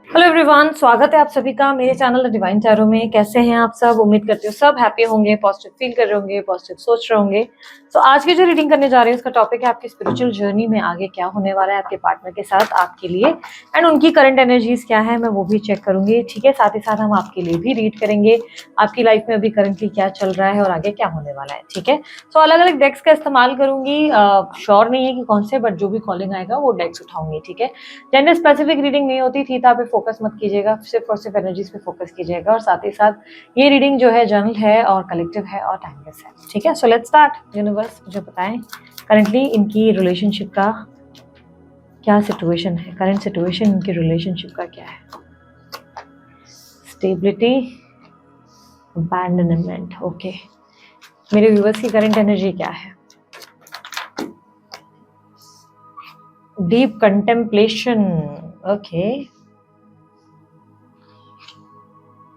Hello everyone, स्वागत है आप सभी का मेरे चैनल डिवाइन टैरो में। कैसे हैं आप सब? उम्मीद करती हूँ सब हैप्पी होंगे, पॉजिटिव फील कर रहे होंगे, पॉजिटिव सोच रहे होंगे। तो आज की जो रीडिंग करने जा रहे हैं उसका टॉपिक है आपकी स्पिरिचुअल जर्नी में आगे क्या होने वाला है आपके पार्टनर के साथ आपके लिए, एंड उनकी करंट एनर्जीज क्या है मैं वो भी चेक करूंगी। ठीक है, साथ ही साथ हम आपके लिए भी रीड करेंगे आपकी लाइफ में अभी करंटली क्या चल रहा है और आगे क्या होने वाला है। ठीक है, तो अलग अलग डेक्स का इस्तेमाल करूंगी। श्योर नहीं है कि कौन से, बट जो भी कॉलिंग आएगा वो डेक्स उठाऊंगी। ठीक है, जेंडर स्पेसिफिक रीडिंग नहीं होती, थीटा पे फोकस मत कीजिएगा, सिर्फ और सिर्फ एनर्जीज पे फोकस कीजिएगा। और साथ ही साथ ये रीडिंग जो है जनरल है और कलेक्टिव है और टाइमलेस है। ठीक है, सो लेट्स स्टार्ट। यूनिवर्स मुझे बताएं करंटली इनकी रिलेशनशिप का क्या सिचुएशन है, करंट सिचुएशन इनकी रिलेशनशिप का क्या है। Stability, abandonment. ओके, मेरे व्यूवर्स की करंट एनर्जी क्या है? Deep contemplation. ओके,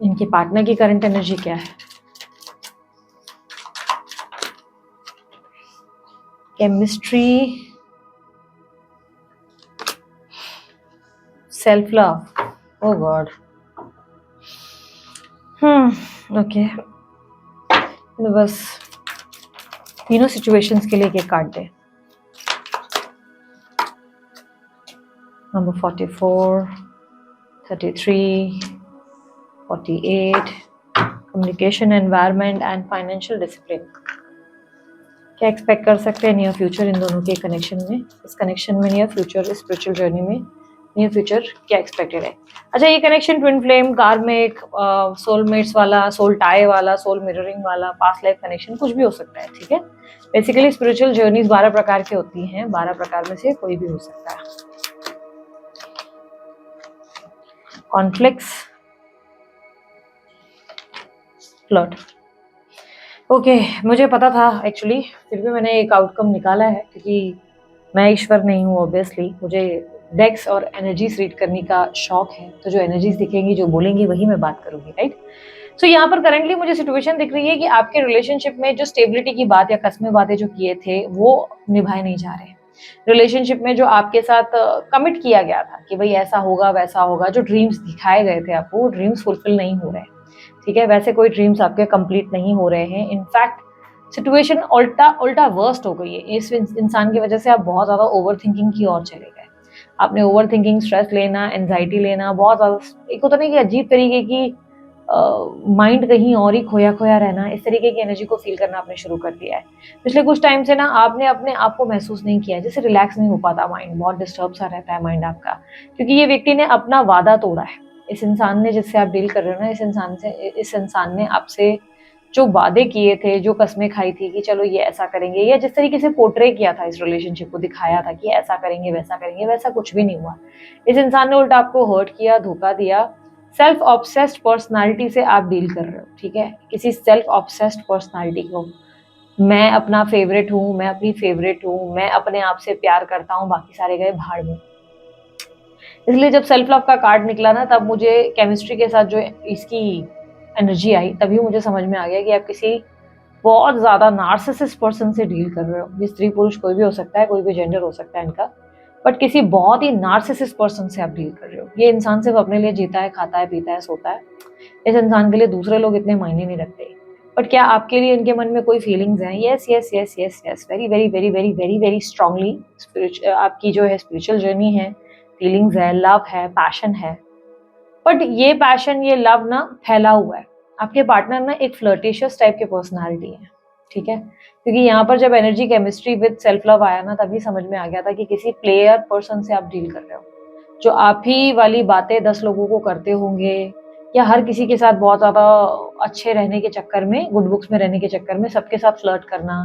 इनके पार्टनर की करंट एनर्जी क्या है? Chemistry, self love. Oh God. Okay, बस तीनों सिचुएशंस के लिए एक कार्ड दे। Number 44, 33, 48, communication, environment and financial discipline. क्या एक्सपेक्ट कर सकते हैं नियर फ्यूचर इन दोनों के कनेक्शन में? इस कनेक्शन में नियर फ्यूचर, स्पिरिचुअल जर्नी में नियर फ्यूचर क्या एक्सपेक्टेड है? अच्छा, ये कनेक्शन ट्विन फ्लेम, कार्मिक, सोलमेट्स वाला, सोल टाई वाला, सोल मिररिंग वाला, पास्ट लाइफ कनेक्शन, कुछ भी हो सकता है। ठीक है, बेसिकली स्पिरिचुअल जर्नीज 12 प्रकार की होती हैं, 12 प्रकार में से कोई भी हो सकता है। Conflicts, flirt. ओके, मुझे पता था एक्चुअली, फिर भी मैंने एक आउटकम निकाला है क्योंकि मैं ईश्वर नहीं हूँ। ऑब्वियसली मुझे डेक्स और एनर्जीज रीड करने का शौक है, तो जो एनर्जीज दिखेंगी, जो बोलेंगी, वही मैं बात करूंगी। राइट, तो यहाँ पर करंटली मुझे सिचुएशन दिख रही है कि आपके रिलेशनशिप में जो स्टेबिलिटी की बात या कसमें बातें जो किए थे वो निभाए नहीं जा रहे। रिलेशनशिप में जो आपके साथ कमिट किया गया था कि भाई ऐसा होगा वैसा होगा, जो ड्रीम्स दिखाए गए थे आपको, वो ड्रीम्स फुलफिल नहीं हो रहे। ठीक है, वैसे कोई ड्रीम्स आपके कंप्लीट नहीं हो रहे हैं। इनफैक्ट सिचुएशन उल्टा उल्टा वर्स्ट हो गई है। इस इंसान की वजह से आप बहुत ज़्यादा ओवर थिंकिंग की ओर चले गए। आपने ओवर थिंकिंग, स्ट्रेस लेना, एंजाइटी लेना, बहुत ज़्यादा एक होता नहीं कि अजीब तरीके की माइंड कहीं और ही खोया खोया रहना, इस तरीके की एनर्जी को फील करना आपने शुरू कर दिया है। पिछले कुछ टाइम से ना आपने अपने आप को महसूस नहीं किया, जैसे रिलैक्स नहीं हो पाता माइंड, बहुत डिस्टर्ब सा रहता है माइंड आपका, क्योंकि ये व्यक्ति ने अपना वादा तोड़ा है। इस इंसान ने, जिससे आप डील कर रहे हो ना, इस इंसान ने आपसे जो वादे किए थे, जो कस्में खाई थी कि चलो ये ऐसा करेंगे, या जिस तरीके से पोर्ट्रे किया था, इस रिलेशनशिप को दिखाया था कि ऐसा करेंगे वैसा करेंगे, वैसा कुछ भी नहीं हुआ। इस इंसान ने उल्टा आपको हर्ट किया, धोखा दिया। सेल्फ ऑब्सेस्ड पर्सनालिटी से आप डील कर रहे हो। ठीक है, किसी सेल्फ ऑब्सेस्ड पर्सनालिटी को, मैं अपना फेवरेट हूँ, मैं अपनी फेवरेट हूँ, मैं अपने आप से प्यार करता हूँ, बाकी सारे गए भाड़ में। इसलिए जब सेल्फ लव का कार्ड निकला ना, तब मुझे केमिस्ट्री के साथ जो इसकी एनर्जी आई, तभी मुझे समझ में आ गया कि आप किसी बहुत ज्यादा नार्सिसिस्ट पर्सन से डील कर रहे हो। ये स्त्री पुरुष कोई भी हो सकता है, कोई भी जेंडर हो सकता है इनका, बट किसी बहुत ही नार्सिसिस्ट पर्सन से आप डील कर रहे हो। ये इंसान सिर्फ अपने लिए जीता है, खाता है, पीता है, सोता है। इस इंसान के लिए दूसरे लोग इतने मायने नहीं रखते। बट क्या आपके लिए इनके मन में कोई फीलिंग्स हैं? Yes yes yes yes yes, very very very very very very strongly आपकी जो है स्पिरिचुअल जर्नी है, फीलिंग्स है, लव है, पैशन है। बट ये पैशन, ये लव ना फैला हुआ है। आपके पार्टनर ना एक फ्लर्टिशियस टाइप के पर्सनालिटी है। ठीक है, क्योंकि यहाँ पर जब energy chemistry with self love आया ना, तभी समझ में आ गया था कि किसी प्लेयर पर्सन से आप डील कर रहे हो, जो आप ही वाली बातें 10 लोगों को करते होंगे, या हर किसी के साथ बहुत ज्यादा अच्छे रहने के चक्कर में, गुड बुक्स में रहने के चक्कर में सबके साथ फ्लर्ट करना,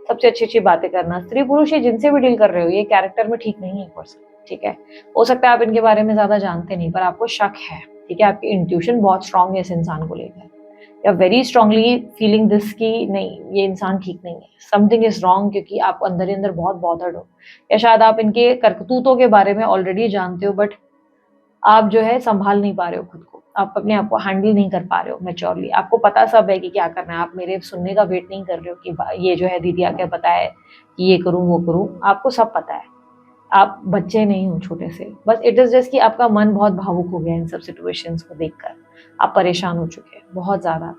सबसे अच्छी अच्छी बातें करना। स्त्री पुरुष ये जिनसे भी डील कर रहे हो, ये कैरेक्टर में ठीक नहीं है पर्सन। ठीक है, हो सकता है आप इनके बारे में ज्यादा जानते नहीं, पर आपको शक है। ठीक है, आपकी इंट्यूशन बहुत स्ट्रांग है इस इंसान को लेकर, या वेरी स्ट्रांगली फीलिंग दिस की नहीं, ये इंसान ठीक नहीं है, समथिंग इज रॉन्ग, क्योंकि आप अंदर ही अंदर बहुत बॉदर्ड हो, या शायद आप इनके करतूतों के बारे में ऑलरेडी जानते हो, बट आप जो है संभाल नहीं पा रहे हो खुद को, आप अपने आप को हैंडल नहीं कर पा रहे हो मैच्योरली। आपको पता सब है कि क्या करना है, आप मेरे सुनने का वेट नहीं कर रहे हो कि ये जो है दीदी आके बताए कि ये करूं वो करूं, आपको सब पता है। आप बच्चे नहीं हो छोटे से, बस इट इज़ जस्ट कि आपका मन बहुत भावुक हो गया इन सब सिचुएशंस को देखकर। आप परेशान हो चुके हैं बहुत ज़्यादा।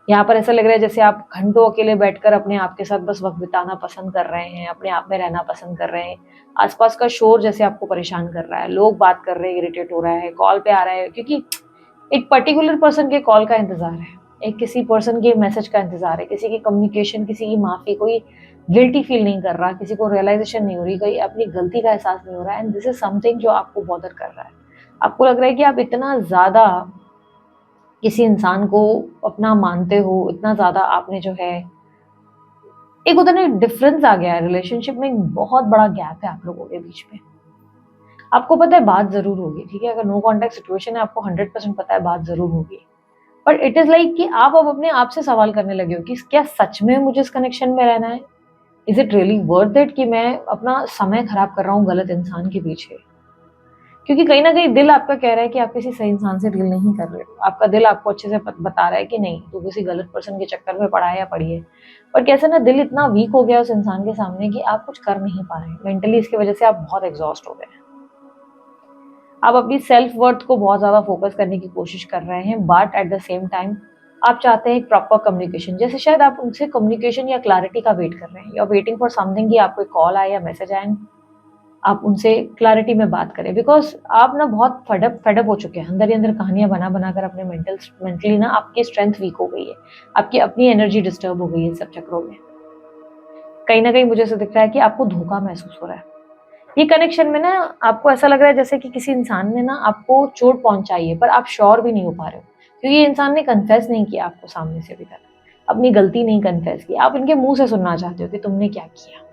यहाँ पर ऐसा लग रहा है जैसे आप घंटों अकेले बैठकर अपने आप के साथ बस वक़्त बिताना पसंद कर रहे हैं, अपने आप में रहना पसंद कर रहे हैं। आस-पास का शोर जैसे आपको परेशान कर रहा है, लोग बात कर रहे हैं, इरिटेट हो रहा है, कॉल पे आ रहा है, क्योंकि एक पर्टिकुलर पर्सन के कॉल का इंतज़ार है, एक किसी पर्सन के मैसेज का इंतज़ार है, किसी की कम्युनिकेशन, किसी की माफ़ी, कोई गिल्टी फ़ील नहीं कर रहा, किसी को रियलाइज़ेशन नहीं हो रही, कोई अपनी गलती का एहसास नहीं हो रहा है, एंड दिस इज़ समथिंग जो आपको बॉदर कर रहा है। आपको लग रहा है कि आप इतना ज़्यादा किसी इंसान को अपना मानते हो, इतना ज़्यादा आपने जो है, एक होता है ना डिफ़रेंस आ गया है रिलेशनशिप में, एक बहुत बड़ा गैप है आप लोगों के बीच में। आपको पता है बात ज़रूर होगी, ठीक है? अगर नो कॉन्टैक्ट सिचुएशन है, आपको 100% पता है बात ज़रूर होगी। बट इट इज़ लाइक कि आप अब अपने आप से सवाल करने लगे हो कि क्या सच में मुझे इस कनेक्शन में रहना है? Is it really worth it कि मैं अपना समय खराब कर रहा हूँ गलत इंसान के पीछे? क्योंकि कहीं न कहीं दिल आपका कह रहा है कि आप किसी सही इंसान से डील नहीं कर रहे हो। आपका दिल आपको अच्छे से बता रहा है कि नहीं, तू किसी गलत पर्सन के चक्कर में पड़ा है या पड़ी है। बट कैसे ना दिल इतना वीक हो गया है उस इंसान के सामने कि आप कुछ कर नहीं पा रहे हैं। मेंटली इसकी वज़ह से आप बहुत एग्ज़ॉस्ट हो गए हैं। आप अपनी सेल्फ वर्थ को बहुत ज़्यादा फ़ोकस करने की कोशिश कर रहे हैं, but at the same time आप चाहते हैं एक प्रॉपर कम्युनिकेशन। जैसे शायद आप उनसे कम्युनिकेशन या क्लैरिटी का वेट कर रहे हैं। You are waiting for something कि आपको एक कॉल आए या मैसेज आए, आप उनसे क्लैरिटी में बात करें, बिकॉज़ आप ना बहुत फेड अप हो चुके हैं। अंदर ही अंदर कहानियाँ बना-बना कर अपने मेंटली ना आपकी स्ट्रेंथ वीक हो गई है। आपकी अपनी एनर्जी डिस्टर्ब हो गई है इन सब चक्करों में। कहीं न कहीं मुझे ऐसा दिख रहा है कि आपको धोखा महसूस हो रहा है। ये कनेक्शन में ना आपको ऐसा लग रहा है जैसे कि किसी इंसान ने ना आपको चोट पहुँचाई है, पर आप श्योर भी नहीं हो पा रहे हो। क्योंकि ये इंसान ने कन्फेस नहीं किया आपको सामने से अभी तक। अपनी गलती नहीं कन्फेस की। आप इनके मुँह से सुनना चाहते हो कि तुमने क्या किया?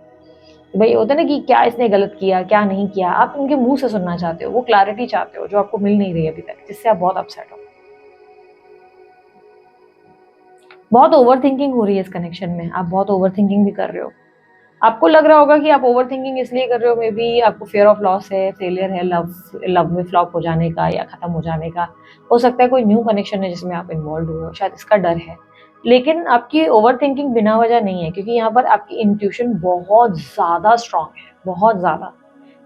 भई होता है ना कि क्या इसने गलत किया, क्या नहीं किया? आप उनके मुँह से सुनना चाहते हो, वो क्लैरिटी चाहते हो जो आपको मिल नहीं रही है अभी तक, जिससे आप बहुत अपसेट हो। बहुत ओवरथिंकिंग हो रही है इस कनेक्शन में, आप बहुत ओवरथिंकिंग भी कर रहे हो। आपको लग रहा होगा कि आप ओवरथिंकिंग इसलिए कर रहे हो, मे बी आपको फियर ऑफ लॉस है, फेलियर है, लव में फ्लॉप हो जाने का या खत्म हो जाने का। हो सकता है कोई न्यू कनेक्शन है जिसमें आप इन्वॉल्व्ड हुए हो, शायद इसका डर है। लेकिन आपकी ओवरथिंकिंग बिना वजह नहीं है, क्योंकि यहाँ पर आपकी इंट्यूशन बहुत ज़्यादा स्ट्रॉन्ग है, बहुत ज़्यादा।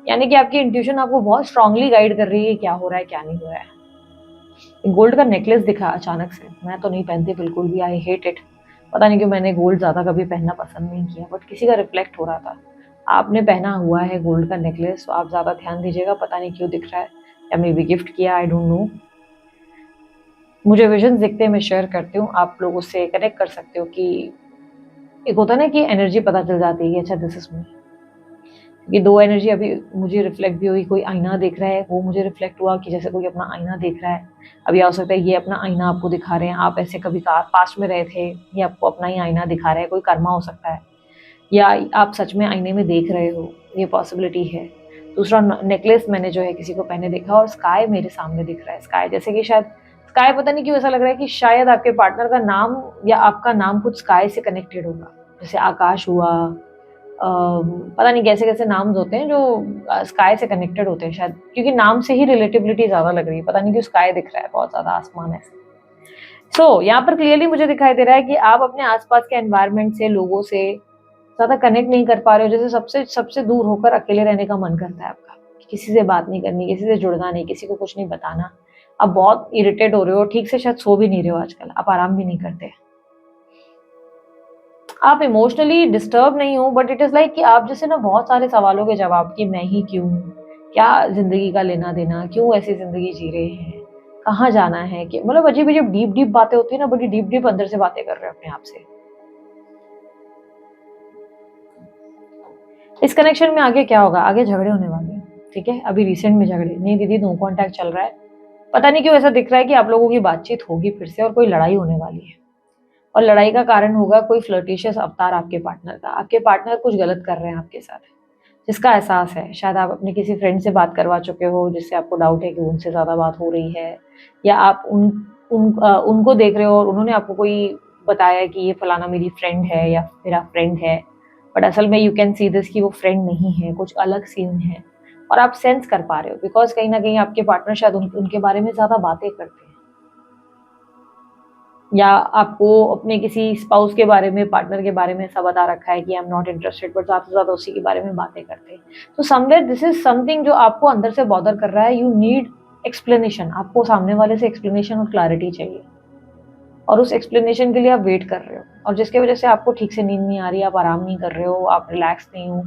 यानी कि आपकी इंट्यूशन आपको बहुत स्ट्रांगली गाइड कर रही है क्या हो रहा है, क्या नहीं हो रहा है। गोल्ड का नेकलेस दिखा अचानक से, मैं तो नहीं पहनती बिल्कुल भी, आई हेट इट। पता नहीं क्यों मैंने गोल्ड ज़्यादा कभी पहनना पसंद नहीं किया, बट किसी का रिफ्लेक्ट हो रहा था। आपने पहना हुआ है गोल्ड का नेकलेस, तो आप ज़्यादा ध्यान दीजिएगा, पता नहीं क्यों दिख रहा है, या मे बी गिफ्ट किया, आई डोंट नो। मुझे विजन्स दिखते हैं, मैं शेयर करती हूँ, आप लोग उससे कनेक्ट कर सकते हो कि एक होता है ना कि एनर्जी पता चल जाती है कि अच्छा दिस इज़ मी। ये 2 एनर्जी अभी मुझे रिफ्लेक्ट भी हुई, कोई आईना देख रहा है, वो मुझे रिफ्लेक्ट हुआ कि जैसे कोई अपना आईना देख रहा है। अभी हो सकता है ये अपना आईना आपको दिखा रहे हैं, आप ऐसे कभी का पास्ट में रहे थे, ये आपको अपना ही आईना दिखा रहे हैं, कोई कर्मा हो सकता है। या आप सच में आईने में देख रहे हो, ये पॉसिबिलिटी है। दूसरा नेकलेस मैंने जो है किसी को पहने देखा, और स्काई मेरे सामने दिख रहा है, स्काई जैसे कि शायद स्काई, पता नहीं क्यों ऐसा लग रहा है कि शायद आपके पार्टनर का नाम या आपका नाम कुछ स्काई से कनेक्टेड होगा। जैसे आकाश हुआ, पता नहीं कैसे-कैसे नाम्स होते हैं जो स्काई से कनेक्टेड होते हैं शायद, क्योंकि नाम से ही रिलेटिबिलिटी ज़्यादा लग रही है। पता नहीं क्यों स्काई दिख रहा है, बहुत ज़्यादा आसमान ऐसे। यहाँ पर क्लियरली मुझे दिखाई दे रहा है कि आप अपने आस-पास के एनवायरनमेंट से, लोगों से ज़्यादा कनेक्ट नहीं कर पा रहे हो। जैसे सबसे सबसे दूर होकर अकेले रहने का मन करता है आपका। किसी से बात नहीं करनी, किसी से जुड़ना नहीं, किसी को कुछ नहीं बताना। आप बहुत इरिटेट हो रहे हो, ठीक से शायद सो भी नहीं रहे हो आजकल, आप आराम भी नहीं करते। आप इमोशनली डिस्टर्ब नहीं हो, बट इट इज़ लाइक कि आप जैसे ना बहुत सारे सवालों के जवाब कि मैं ही क्यों? क्या ज़िंदगी का लेना-देना? क्यों ऐसी ज़िंदगी जी रहे हैं? कहाँ जाना है? कि मतलब अजीब-अजीब डीप-डीप बातें होती है ना, बड़ी डीप-डीप अंदर से बातें कर रहे हो अपने आप से। इस कनेक्शन में आगे क्या होगा? आगे झगड़े होने वाले हैं, ठीक है? अभी रिसेंट में झगड़े, नहीं दीदी नो कॉन्टैक्ट चल रहा है। पता नहीं क्यों ऐसा दिख रहा है कि आप लोगों की बातचीत होगी फिर से, और कोई लड़ाई होने वाली है। और लड़ाई का कारण होगा कोई फ्लर्टिशियस अवतार आपके पार्टनर का। आपके पार्टनर कुछ गलत कर रहे हैं आपके साथ, जिसका एहसास है। शायद आप अपने किसी फ्रेंड से बात करवा चुके हो, जिससे आपको डाउट है कि उनसे ज़्यादा बात हो रही है, या आप उनको देख रहे हो और उन्होंने आपको कोई बताया कि ये फलाना मेरी फ्रेंड है या मेरा फ्रेंड है, बट असल में यू कैन सी दिस कि वो फ्रेंड नहीं है, कुछ अलग सीन है, और आप सेंस कर पा रहे हो, बिकॉज़ कहीं न कहीं आपके पार्टनर शायद उनके बारे में ज़्यादा बातें करते हैं। या आपको अपने किसी स्पाउस के बारे में, पार्टनर के बारे में ऐसा बता रखा है कि I am not interested, but ज़्यादा से ज़्यादा उसी के बारे में बातें करते हैं। तो समवेयर दिस इज समथिंग जो आपको अंदर से बॉदर कर रहा है। यू नीड एक्सप्लेनेशन, आपको सामने वाले से एक्सप्लेनेशन और क्लैरिटी चाहिए, और उस एक्सप्लेनेशन के लिए आप वेट कर रहे हो, और जिसकी वजह से आपको ठीक से नींद नहीं आ रही, आप आराम नहीं कर रहे हो, आप रिलैक्स नहीं हो,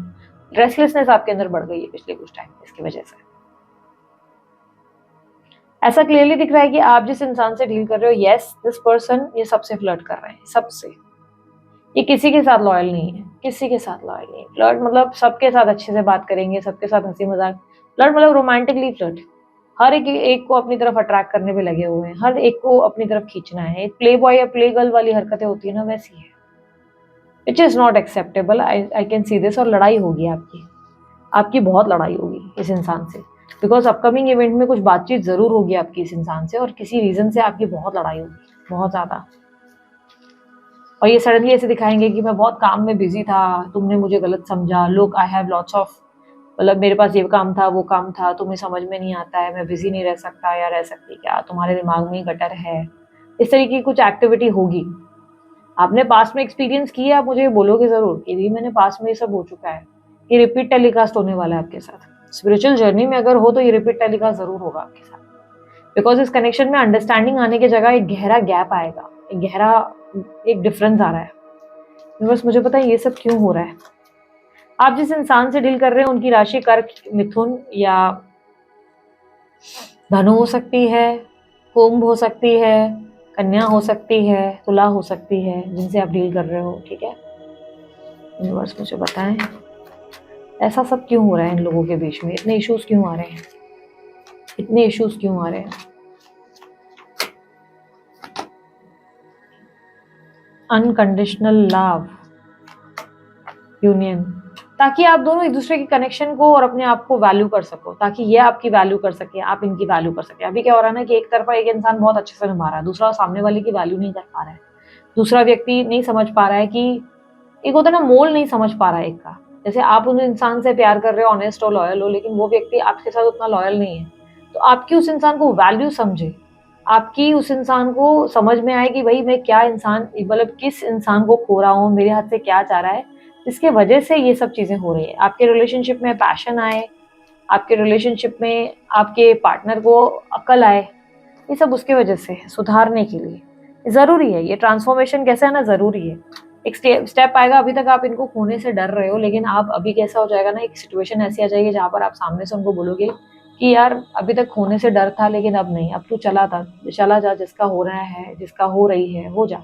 रेस्टलेसनेस आपके अंदर बढ़ गई है पिछले कुछ टाइम इसकी वजह से। ऐसा क्लियरली दिख रहा है कि आप जिस इंसान से डील कर रहे हो, यस दिस पर्सन ये सबसे फ्लर्ट कर रहे हैं, सबसे। ये किसी के साथ लॉयल नहीं है, किसी के साथ लॉयल नहीं है। फ्लर्ट मतलब सबके साथ अच्छे से बात करेंगे, सबके साथ हंसी मजाक। फ्लर्ट मतलब रोमांटिकली फ्लर्ट, हर एक को अपनी तरफ अट्रैक्ट करने पे लगे हुए हैं, हर एक को अपनी तरफ खींचना है। एक प्ले बॉय या प्ले गर्ल वाली हरकतें होती है ना, वैसी है। It is not acceptable, I can see this. और लड़ाई होगी आपकी, आपकी बहुत लड़ाई होगी इस इंसान से, बिकॉज अपकमिंग इवेंट में कुछ बातचीत जरूर होगी आपकी इस इंसान से, और किसी रीजन से आपकी बहुत लड़ाई होगी, बहुत ज्यादा। और ये सडनली ऐसे दिखाएंगे कि मैं बहुत काम में बिजी था, तुमने मुझे गलत समझा, look I have lots of, मतलब मेरे पास ये काम था, वो काम था, तुम्हें समझ में नहीं आता है, मैं बिजी नहीं रह सकता या रह सकती क्या, तुम्हारे दिमाग में ही गटर है। इस तरीके की कुछ एक्टिविटी होगी। आपने पास्ट में एक्सपीरियंस किया, आप मुझे बोलोगे जरूर कि मेने पास्ट में ये सब हो चुका है। ये रिपीट टेलीकास्ट होने वाला है आपके साथ। स्पिरिचुअल जर्नी में अगर हो तो ये रिपीट टेलीकास्ट जरूर होगा आपके साथ, बिकॉज इस कनेक्शन में अंडरस्टैंडिंग आने की जगह एक गहरा गैप आएगा, एक डिफरेंस आ रहा है। बस मुझे पता है ये सब क्यों हो रहा है। आप जिस इंसान से डील कर रहे हैं उनकी राशि कर्क, मिथुन या धनु हो सकती है, कुंभ हो सकती है, कन्या हो सकती है, तुला हो सकती है, जिनसे आप डील कर रहे हो। ठीक है, यूनिवर्स मुझे बताएं ऐसा सब क्यों हो रहा है इन लोगों के बीच में, इतने इश्यूज क्यों आ रहे हैं, इतने इश्यूज क्यों आ रहे हैं। अनकंडीशनल लव यूनियन, ताकि आप दोनों एक दूसरे के कनेक्शन को और अपने आप को वैल्यू कर सको, ताकि ये आपकी वैल्यू कर सके, आप इनकी वैल्यू कर सके। अभी क्या हो रहा है ना कि एक तरफा एक इंसान बहुत अच्छे से निभा रहा है, दूसरा सामने वाले की वैल्यू नहीं कर पा रहा है, दूसरा व्यक्ति नहीं समझ पा रहा है कि एक होता है ना मोल नहीं समझ पा रहा है एक का। जैसे आप उस इंसान से प्यार कर रहे हो, ऑनेस्ट हो, लॉयल हो, लेकिन वो व्यक्ति आपके साथ उतना लॉयल नहीं है, तो आपकी उस इंसान को वैल्यू समझे, आपकी उस इंसान को समझ में आए कि भाई मैं क्या इंसान, मतलब किस इंसान को खो रहा हूँ, मेरे हाथ से क्या चाह रहा है, जिसके वजह से ये सब चीजें हो रही है। आपके रिलेशनशिप में पैशन आए, आपके रिलेशनशिप में आपके पार्टनर को अकल आए, ये सब उसके वजह से है, सुधारने के लिए जरूरी है। ये ट्रांसफॉर्मेशन कैसा है ना, जरूरी है। एक स्टेप आएगा, अभी तक आप इनको खोने से डर रहे हो, लेकिन आप अभी कैसा हो जाएगा ना, एक सिचुएशन ऐसी आ जाएगी जहाँ पर आप सामने से उनको बोलोगे कि यार अभी तक खोने से डर था, लेकिन अब नहीं, अब तू चला जा, जिसका हो रहा है, जिसका हो रही है हो जा,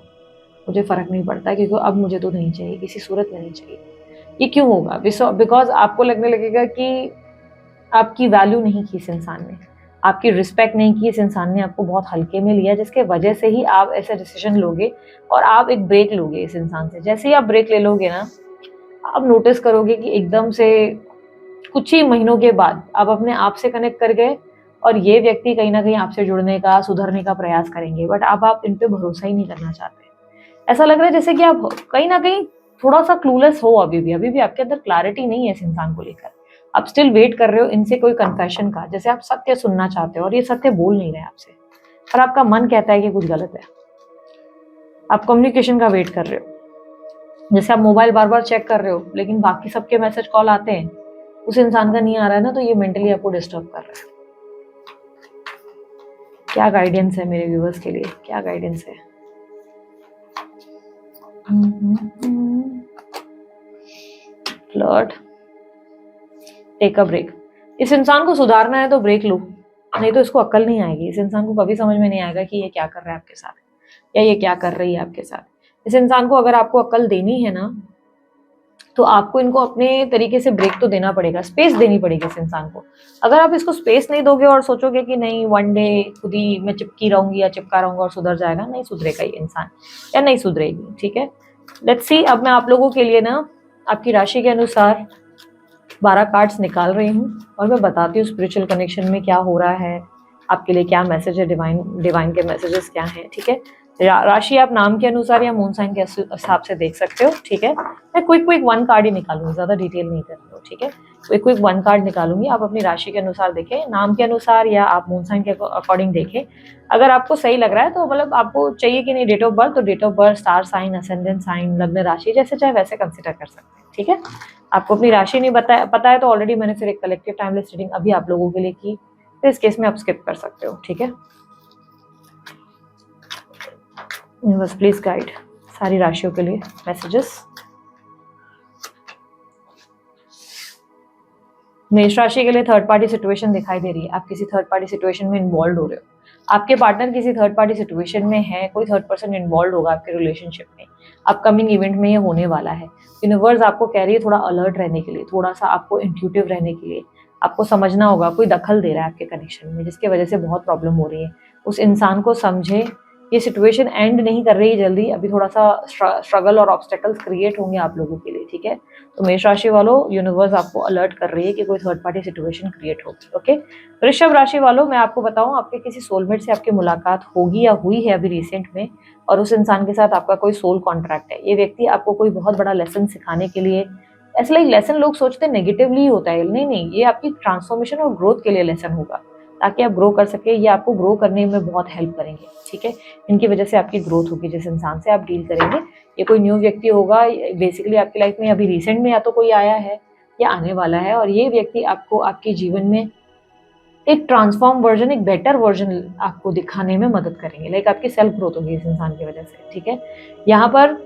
मुझे फर्क नहीं पड़ता, क्योंकि अब मुझे तो नहीं चाहिए, किसी सूरत में नहीं चाहिए। ये क्यों होगा? बिकॉज आपको लगने लगेगा कि आपकी वैल्यू नहीं की इस इंसान ने, आपकी रिस्पेक्ट नहीं की इस इंसान ने, आपको बहुत हल्के में लिया, जिसके वजह से ही आप ऐसे डिसीजन लोगे और आप एक ब्रेक लोगे इस इंसान से। जैसे ही आप ब्रेक ले लोगे ना, आप नोटिस करोगे कि एकदम से कुछ ही महीनों के बाद आप अपने आप से कनेक्ट कर गए, और ये व्यक्ति कहीं ना कहीं आपसे जुड़ने का, सुधरने का प्रयास करेंगे, बट अब आप इन पे भरोसा ही नहीं करना चाहते। ऐसा लग रहा है जैसे कि आप कहीं ना कहीं थोड़ा सा क्लूलेस हो, अभी भी आपके अंदर क्लैरिटी नहीं है इस इंसान को लेकर। आप स्टिल वेट कर रहे हो इनसे कोई कन्फेशन का, जैसे आप सत्य सुनना चाहते हो और ये सत्य बोल नहीं रहे आपसे, और आपका मन कहता है कि कुछ गलत है। आप कम्युनिकेशन का वेट कर रहे हो, जैसे आप मोबाइल बार बार चेक कर रहे हो, लेकिन बाकी सबके मैसेज कॉल आते हैं, उस इंसान का नहीं आ रहा है ना, तो ये मेंटली आपको डिस्टर्ब कर रहा है। क्या गाइडेंस है मेरे व्यूअर्स के लिए, क्या गाइडेंस है? Flirt, take a break. इस इंसान को सुधारना है तो ब्रेक लो, नहीं तो इसको अक्ल नहीं आएगी। इस इंसान को कभी समझ में नहीं आएगा कि ये क्या कर रहा है आपके साथ, या ये क्या कर रही है आपके साथ। इस इंसान को अगर आपको अक्ल देनी है ना, तो आपको इनको अपने तरीके से ब्रेक तो देना पड़ेगा, स्पेस देनी पड़ेगी इस इंसान को। अगर आप इसको स्पेस नहीं दोगे और सोचोगे कि नहीं वन डे खुद ही मैं चिपकी रहूंगी या चिपका रहूंगा और सुधर जाएगा, नहीं सुधरेगा ये इंसान, या नहीं सुधरेगी। ठीक है, लेट्स सी। अब मैं आप लोगों के लिए ना आपकी राशि के अनुसार 12 कार्ड्स निकाल रही हूँ, और मैं बताती हूँ स्पिरिचुअल कनेक्शन में क्या हो रहा है, आपके लिए क्या मैसेज है, डिवाइन के मैसेजेस क्या हैं। ठीक है, राशि आप नाम के अनुसार या मून साइन के हिसाब से देख सकते हो। ठीक है, मैं क्विक 1 कार्ड ही निकालूंगी, ज्यादा डिटेल नहीं कर रही। हो, ठीक है। तो एक क्विक 1 कार्ड निकालूंगी, आप अपनी राशि के अनुसार देखें, नाम के अनुसार या आप मून साइन के अकॉर्डिंग देखें। अगर आपको सही लग रहा है तो मतलब आपको चाहिए कि नहीं डेट ऑफ बर्थ, तो date of birth, star sign, ascendant sign, लग्न राशि जैसे चाहे वैसे कंसिडर कर सकते हैं, ठीक है। आपको अपनी राशि नहीं पता है तो ऑलरेडी मैंने फिर एक कलेक्टिव टाइमलेस रीडिंग अभी आप लोगों के लिए की, तो इस केस में आप स्किप कर सकते हो, ठीक है। बस प्लीज गाइड सारी राशियों के लिए मैसेजेस। मेष राशि के लिए थर्ड पार्टी सिचुएशन दिखाई दे रही है, आप किसी थर्ड पार्टी सिचुएशन में इन्वॉल्व हो रहे हो, आपके पार्टनर किसी थर्ड पार्टी सिचुएशन में है, कोई थर्ड पर्सन इन्वॉल्व होगा आपके रिलेशनशिप में, अपकमिंग इवेंट में ये होने वाला है। यूनिवर्स आपको कह रही है थोड़ा अलर्ट रहने के लिए, थोड़ा सा आपको इंट्यूटिव रहने के लिए, आपको समझना होगा कोई दखल दे रहा है आपके कनेक्शन में जिसकी वजह से बहुत प्रॉब्लम हो रही है। उस इंसान को समझे, ये सिचुएशन एंड नहीं कर रही है जल्दी, अभी थोड़ा सा स्ट्रगल और ऑब्स्टेकल्स क्रिएट होंगे आप लोगों के लिए, ठीक है। तो मेष राशि वालों, यूनिवर्स आपको अलर्ट कर रही है कि कोई थर्ड पार्टी सिचुएशन क्रिएट होगी, ओके। वृषभ राशि वालों, मैं आपको बताऊं, आपके किसी सोलमेट से आपकी मुलाकात होगी या हुई है अभी रिसेंट में, और उस इंसान के साथ आपका कोई सोल कॉन्ट्रैक्ट है। ये व्यक्ति आपको कोई बहुत बड़ा लेसन सिखाने के लिए, ऐसा लाइक लेसन लोग सोचते हैं नेगेटिवली होता है, नहीं नहीं, ये आपकी ट्रांसफॉर्मेशन और ग्रोथ के लिए लेसन होगा, ताकि आप ग्रो कर सके, ये आपको ग्रो करने में बहुत हेल्प करेंगे, ठीक है। इनकी वजह से आपकी ग्रोथ होगी, जिस इंसान से आप डील करेंगे। ये कोई न्यू व्यक्ति होगा बेसिकली आपकी लाइफ में, अभी रिसेंट में या तो कोई आया है या आने वाला है, और ये व्यक्ति आपको आपके जीवन में एक ट्रांसफॉर्म वर्जन, एक बेटर वर्जन आपको दिखाने में मदद करेंगे, लाइक आपकी सेल्फ ग्रोथ होगी इस इंसान की वजह से, ठीक है। यहाँ पर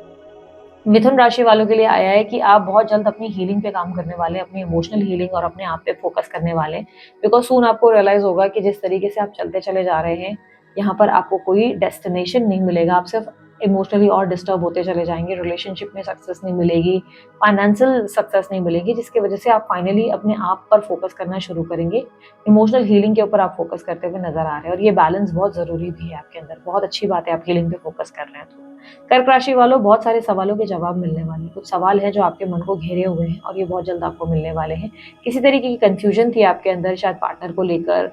मिथुन राशि वालों के लिए आया है कि आप बहुत जल्द अपनी हीलिंग पे काम करने वाले हैं, अपनी इमोशनल हीलिंग और अपने आप पे फोकस करने वाले हैं, बिकॉज सून आपको रियलाइज होगा कि जिस तरीके से आप चलते चले जा रहे हैं, यहाँ पर आपको कोई डेस्टिनेशन नहीं मिलेगा, आप सिर्फ इमोशनली और डिस्टर्ब होते चले जाएंगे, रिलेशनशिप में सक्सेस नहीं मिलेगी, फाइनेंशियल सक्सेस नहीं मिलेगी, जिसकी वजह से आप फाइनली अपने आप पर फोकस करना शुरू करेंगे, इमोशनल हीलिंग के ऊपर आप फोकस करते हुए नजर आ रहे हैं, और ये बैलेंस बहुत जरूरी भी है आपके अंदर, बहुत अच्छी बात है आप हीलिंग पे फोकस कर रहे हैं। तो कर्क राशि वालों, बहुत सारे सवालों के जवाब मिलने वाले हैं, कुछ सवाल है जो आपके मन को घेरे हुए हैं और ये बहुत जल्द आपको मिलने वाले हैं। किसी तरीके की कंफ्यूजन थी आपके अंदर, शायद पार्टनर को लेकर,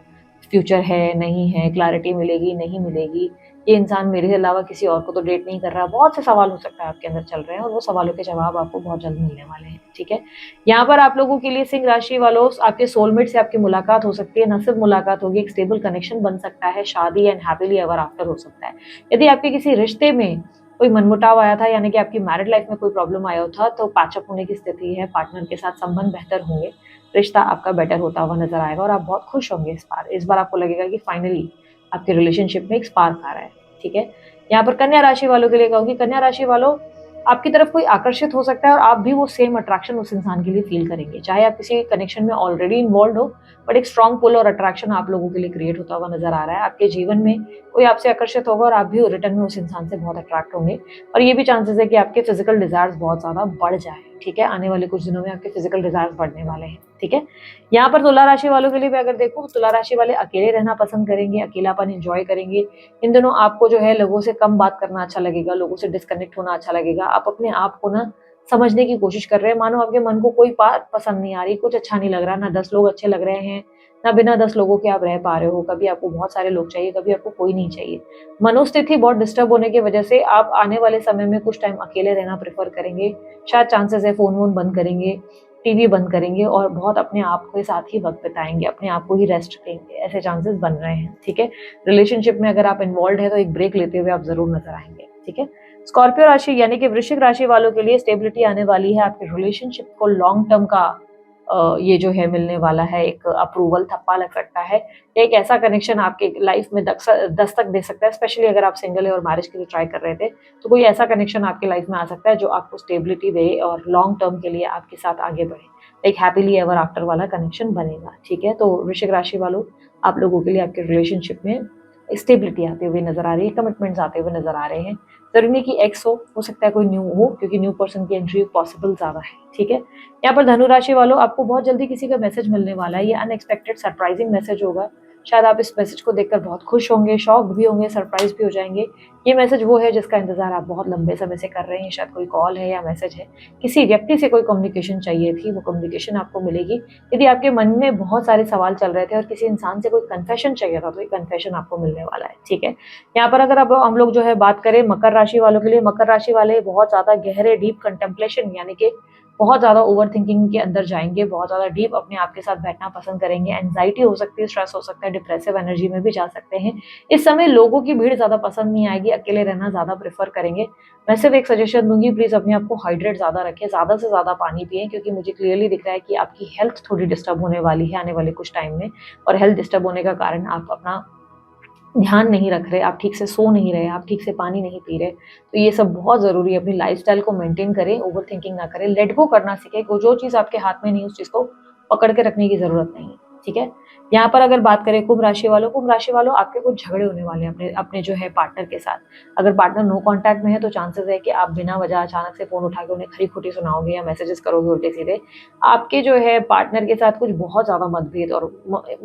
फ्यूचर है नहीं है, क्लैरिटी मिलेगी नहीं मिलेगी, ये इंसान मेरे अलावा किसी और को तो डेट नहीं कर रहा, बहुत से सवाल हो सकता है आपके अंदर चल रहे हैं, और वो सवालों के जवाब आपको बहुत जल्द मिलने वाले हैं, ठीक है। यहाँ पर आप लोगों के लिए सिंह राशि वालों, आपके सोलमेट से आपकी मुलाकात हो सकती है, न सिर्फ मुलाकात होगी, एक स्टेबल कनेक्शन बन सकता है, शादी एंड हैप्पीली एवर आफ्टर हो सकता है। यदि आपके किसी रिश्ते में कोई मनमुटाव आया था, यानी कि आपकी मैरिड लाइफ में कोई प्रॉब्लम आया था, तो पैचअप होने की स्थिति है, पार्टनर के साथ संबंध बेहतर होंगे, रिश्ता आपका बेटर होता हुआ नजर आएगा, और आप बहुत खुश होंगे इस बार आपको लगेगा कि फाइनली आपके रिलेशनशिप में एक स्पार्क आ रहा है, ठीक है। यहाँ पर कन्या राशि वालों के लिए कहूँगी, कन्या राशि वालों, आपकी तरफ कोई आकर्षित हो सकता है और आप भी वो सेम अट्रैक्शन उस इंसान के लिए फील करेंगे, चाहे आप किसी कनेक्शन में ऑलरेडी इन्वॉल्व हो, बट एक स्ट्रॉन्ग पुल और अट्रैक्शन आप लोगों के लिए क्रिएट होता हुआ नजर आ रहा है। आपके जीवन में कोई आपसे आकर्षित होगा और आप भी रिटर्न में उस इंसान से बहुत अट्रैक्ट होंगे, और ये भी चांसेस है कि आपके फिजिकल डिजायर्स बहुत ज्यादा बढ़ जाए, ठीक है। आने वाले कुछ दिनों में आपके फिजिकल डिजायर्स बढ़ने वाले हैं, ठीक है। यहाँ पर तुला राशि वालों के लिए भी अगर देखो, तुला राशि वाले अकेले रहना पसंद करेंगे, अकेलापन एंजॉय करेंगे। इन दिनों आपको जो है लोगों से कम बात करना अच्छा लगेगा, लोगों से डिस्कनेक्ट होना अच्छा लगेगा, आप अपने आप को ना समझने की कोशिश कर रहे हैं, मानो आपके मन को कोई बात पसंद नहीं आ रही, कुछ अच्छा नहीं लग रहा, ना 10 लोग अच्छे लग रहे हैं, ना बिना 10 लोगों के आप रह पा रहे हो, कभी आपको बहुत सारे लोग चाहिए, कभी आपको कोई नहीं चाहिए। मनोस्थिति बहुत डिस्टर्ब होने की वजह से आप आने वाले समय में कुछ टाइम अकेले रहना प्रेफर करेंगे, शायद चांसेस है फोन वोन बंद करेंगे, टीवी बंद करेंगे, और बहुत अपने आप के साथ ही वक्त बिताएंगे, अपने आप को ही रेस्ट देंगे, ऐसे चांसेस बन रहे हैं, ठीक है। रिलेशनशिप में अगर आप इन्वॉल्व है तो एक ब्रेक लेते हुए आप जरूर नजर आएंगे, ठीक है। स्कॉर्पियो राशि यानी कि वृश्चिक राशि वालों के लिए स्टेबिलिटी आने वाली है, आपके रिलेशनशिप को लॉन्ग टर्म का ये जो है मिलने वाला है, एक अप्रूवल थप्पा लग सकता है, एक ऐसा कनेक्शन आपके लाइफ में दस्तक दे सकता है, स्पेशली अगर आप सिंगल है और मैरिज के लिए ट्राई कर रहे थे, तो कोई ऐसा कनेक्शन आपके लाइफ में आ सकता है जो आपको स्टेबिलिटी दे और लॉन्ग टर्म के लिए आपके साथ आगे बढ़े, एक हैप्पीली एवर आफ्टर वाला कनेक्शन बनेगा, ठीक है। तो वृश्चिक राशि वालों, आप लोगों के लिए आपके रिलेशनशिप में स्टेबिलिटी आते हुए नजर आ रही है, कमिटमेंट्स आते हुए नजर आ रहे हैं। जरूरी नहीं कि एक्स हो सकता है कोई न्यू हो, क्योंकि न्यू पर्सन की एंट्री पॉसिबल ज्यादा है, ठीक है। यहाँ पर धनु राशि वालों, आपको बहुत जल्दी किसी का मैसेज मिलने वाला है, ये अनएक्सपेक्टेड सरप्राइजिंग मैसेज होगा, शायद आप इस मैसेज को देखकर बहुत खुश होंगे, शॉक भी होंगे, सरप्राइज भी हो जाएंगे। ये मैसेज वो है जिसका इंतजार आप बहुत लंबे समय से कर रहे हैं, शायद कोई कॉल है या मैसेज है, किसी व्यक्ति से कोई कम्युनिकेशन चाहिए थी, वो कम्युनिकेशन आपको मिलेगी। यदि आपके मन में बहुत सारे सवाल चल रहे थे और किसी इंसान से कोई कन्फेशन चाहिए था, तो ये कन्फेशन आपको मिलने वाला है, ठीक है। यहाँ पर अगर अब हम लोग जो है बात करें मकर राशि वालों के लिए, मकर राशि वाले बहुत ज्यादा गहरे डीप कंटेम्पलेशन यानी कि बहुत ज़्यादा ओवर थिंकिंग के अंदर जाएंगे, बहुत ज़्यादा डीप अपने आप के साथ बैठना पसंद करेंगे, एंजाइटी हो सकती है, स्ट्रेस हो सकता है, डिप्रेसिव एनर्जी में भी जा सकते हैं। इस समय लोगों की भीड़ ज़्यादा पसंद नहीं आएगी, अकेले रहना ज़्यादा प्रेफर करेंगे। मैं सिर्फ एक सजेशन दूंगी, प्लीज़ अपने आप को हाइड्रेट ज़्यादा रखें, ज़्यादा से ज़्यादा पानी पिएं, क्योंकि मुझे क्लियरली दिख रहा है कि आपकी हेल्थ थोड़ी डिस्टर्ब होने वाली है आने वाले कुछ टाइम में। और हेल्थ डिस्टर्ब होने का कारण आप अपना ध्यान नहीं रख रहे, आप ठीक से सो नहीं रहे, आप ठीक से पानी नहीं पी रहे। तो ये सब बहुत ज़रूरी है, अपनी लाइफ़स्टाइल को मेंटेन करें, ओवरथिंकिंग ना करें, लेट गो करना सीखें। को जो चीज़ आपके हाथ में नहीं है, उस चीज़ को पकड़ के रखने की ज़रूरत नहीं है, ठीक है? यहाँ पर अगर बात करें कुंभ राशि वालों आपके कुछ झगड़े होने वाले हैं अपने अपने जो है पार्टनर के साथ। अगर पार्टनर नो कॉन्टैक्ट में है तो चांसेस है कि आप बिना वजह अचानक से फ़ोन उठा के उन्हें खरी-खोटी सुनाओगे या मैसेजेस करोगे उल्टे-सीधे। आपके जो है पार्टनर के साथ कुछ बहुत ज़्यादा मतभेद और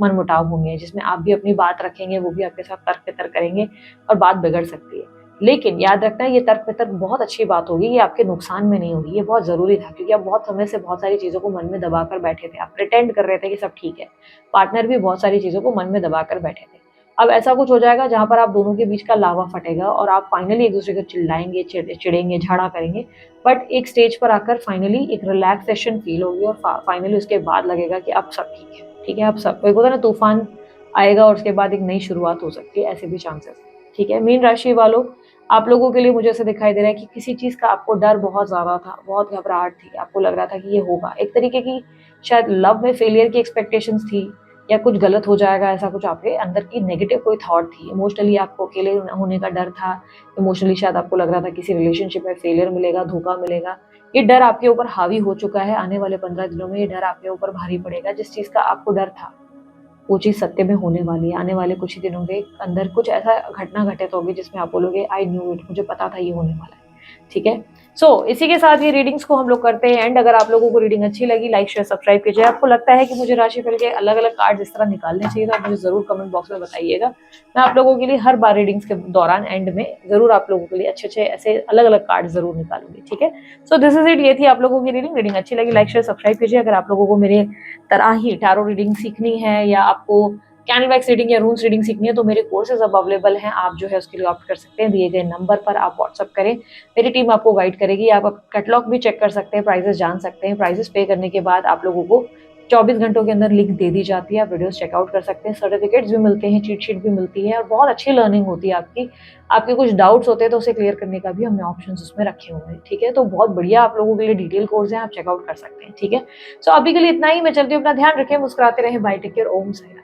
मनमुटाव होंगे, जिसमें आप भी अपनी बात रखेंगे, वो भी आपके साथ तर्क-वितर्क करेंगे और बात बिगड़ सकती है। लेकिन याद रखना, ये तर्क-वितर्क बहुत अच्छी बात होगी, ये आपके नुकसान में नहीं होगी, ये बहुत ज़रूरी था, क्योंकि आप बहुत समय से बहुत सारी चीज़ों को मन में दबा कर बैठे थे, आप प्रिटेंड कर रहे थे कि सब ठीक है। पार्टनर भी बहुत सारी चीज़ों को मन में दबा कर बैठे थे। अब ऐसा कुछ हो जाएगा जहाँ पर आप दोनों के बीच का लावा फटेगा और आप फाइनली एक-दूसरे को चिल्लाएँगे, चिढ़ेंगे, झगड़ा करेंगे। बट एक स्टेज पर आकर फाइनली एक रिलैक्सेशन फ़ील होगी और फाइनली उसके बाद लगेगा कि अब सब ठीक है, ठीक है? अब सब एक होता है ना, तूफ़ान आएगा और उसके बाद एक नई शुरुआत हो सकती है, ऐसे भी चांसेस हैं, ठीक है? मीन राशि वालों, आप लोगों के लिए मुझे ऐसा दिखाई दे रहा है कि किसी चीज़ का आपको डर बहुत ज़्यादा था, बहुत घबराहट थी, आपको लग रहा था कि ये होगा। एक तरीके की शायद लव में फेलियर की एक्सपेक्टेशंस थी, या कुछ गलत हो जाएगा, ऐसा कुछ आपके अंदर की नेगेटिव कोई थॉट थी। इमोशनली आपको अकेले होने का डर था, इमोशनली शायद आपको लग रहा था किसी रिलेशनशिप में फेलियर मिलेगा, धोखा मिलेगा। ये डर आपके ऊपर हावी हो चुका है, आने वाले 15 दिनों में ये डर आपके ऊपर भारी पड़ेगा। जिस चीज़ का आपको डर था, वो चीज़ सत्य में होने वाली है। आने वाले कुछ ही दिनों के अंदर कुछ ऐसा घटना घटित होगी जिसमें आप बोलोगे आई न्यू इट, मुझे पता था ये होने वाला है, ठीक है? सो इसी के साथ ये रीडिंग्स को हम लोग करते हैं एंड। अगर आप लोगों को रीडिंग अच्छी लगी, लाइक शेयर सब्सक्राइब कीजिए। आपको लगता है कि मुझे राशिफल के अलग-अलग कार्ड्स इस तरह निकालने चाहिए, तो आप मुझे ज़रूर कमेंट बॉक्स में बताइएगा। मैं आप लोगों के लिए हर बार रीडिंग्स के दौरान एंड में ज़रूर आप लोगों के लिए अच्छे-अच्छे ऐसे अलग-अलग कार्ड ज़रूर निकालूँगी, ठीक है? सो दिस इज़ इट, ये थी आप लोगों की रीडिंग। रीडिंग अच्छी लगी, लाइक शेयर सब्सक्राइब कीजिए। अगर आप लोगों को मेरे तरह ही टैरो रीडिंग सीखनी है या आपको कैनवैक्स रीडिंग या रून्स रीडिंग सीखनी है, तो मेरे कोर्सेज अब अवेलेबल हैं। आप जो है उसके लिए ऑप्ट कर सकते हैं, दिए गए नंबर पर आप व्हाट्सएप करें, मेरी टीम आपको गाइड करेगी। आप कैटलॉग भी चेक कर सकते हैं, प्राइजेस जान सकते हैं। प्राइजेस पे करने के बाद आप लोगों को 24 घंटों के अंदर लिंक दे दी जाती है, आप वीडियोस चेकआउट कर सकते हैं, सर्टिफिकेट्स भी मिलते हैं, चीट शीट भी मिलती है और बहुत अच्छी लर्निंग होती है आपकी। आपके कुछ डाउट्स होते हैं तो उसे क्लियर करने का भी हमने ऑप्शंस उसमें रखे हुए हैं, ठीक है? तो बहुत बढ़िया आप लोगों के लिए डिटेल कोर्स हैं, आप चेकआउट कर सकते हैं, ठीक है? सो अभी के लिए इतना ही, मैं चलती हूँ, अपना ध्यान रखें, मुस्कुराते रहें, बाय, टेक केयर, ओम साई राम।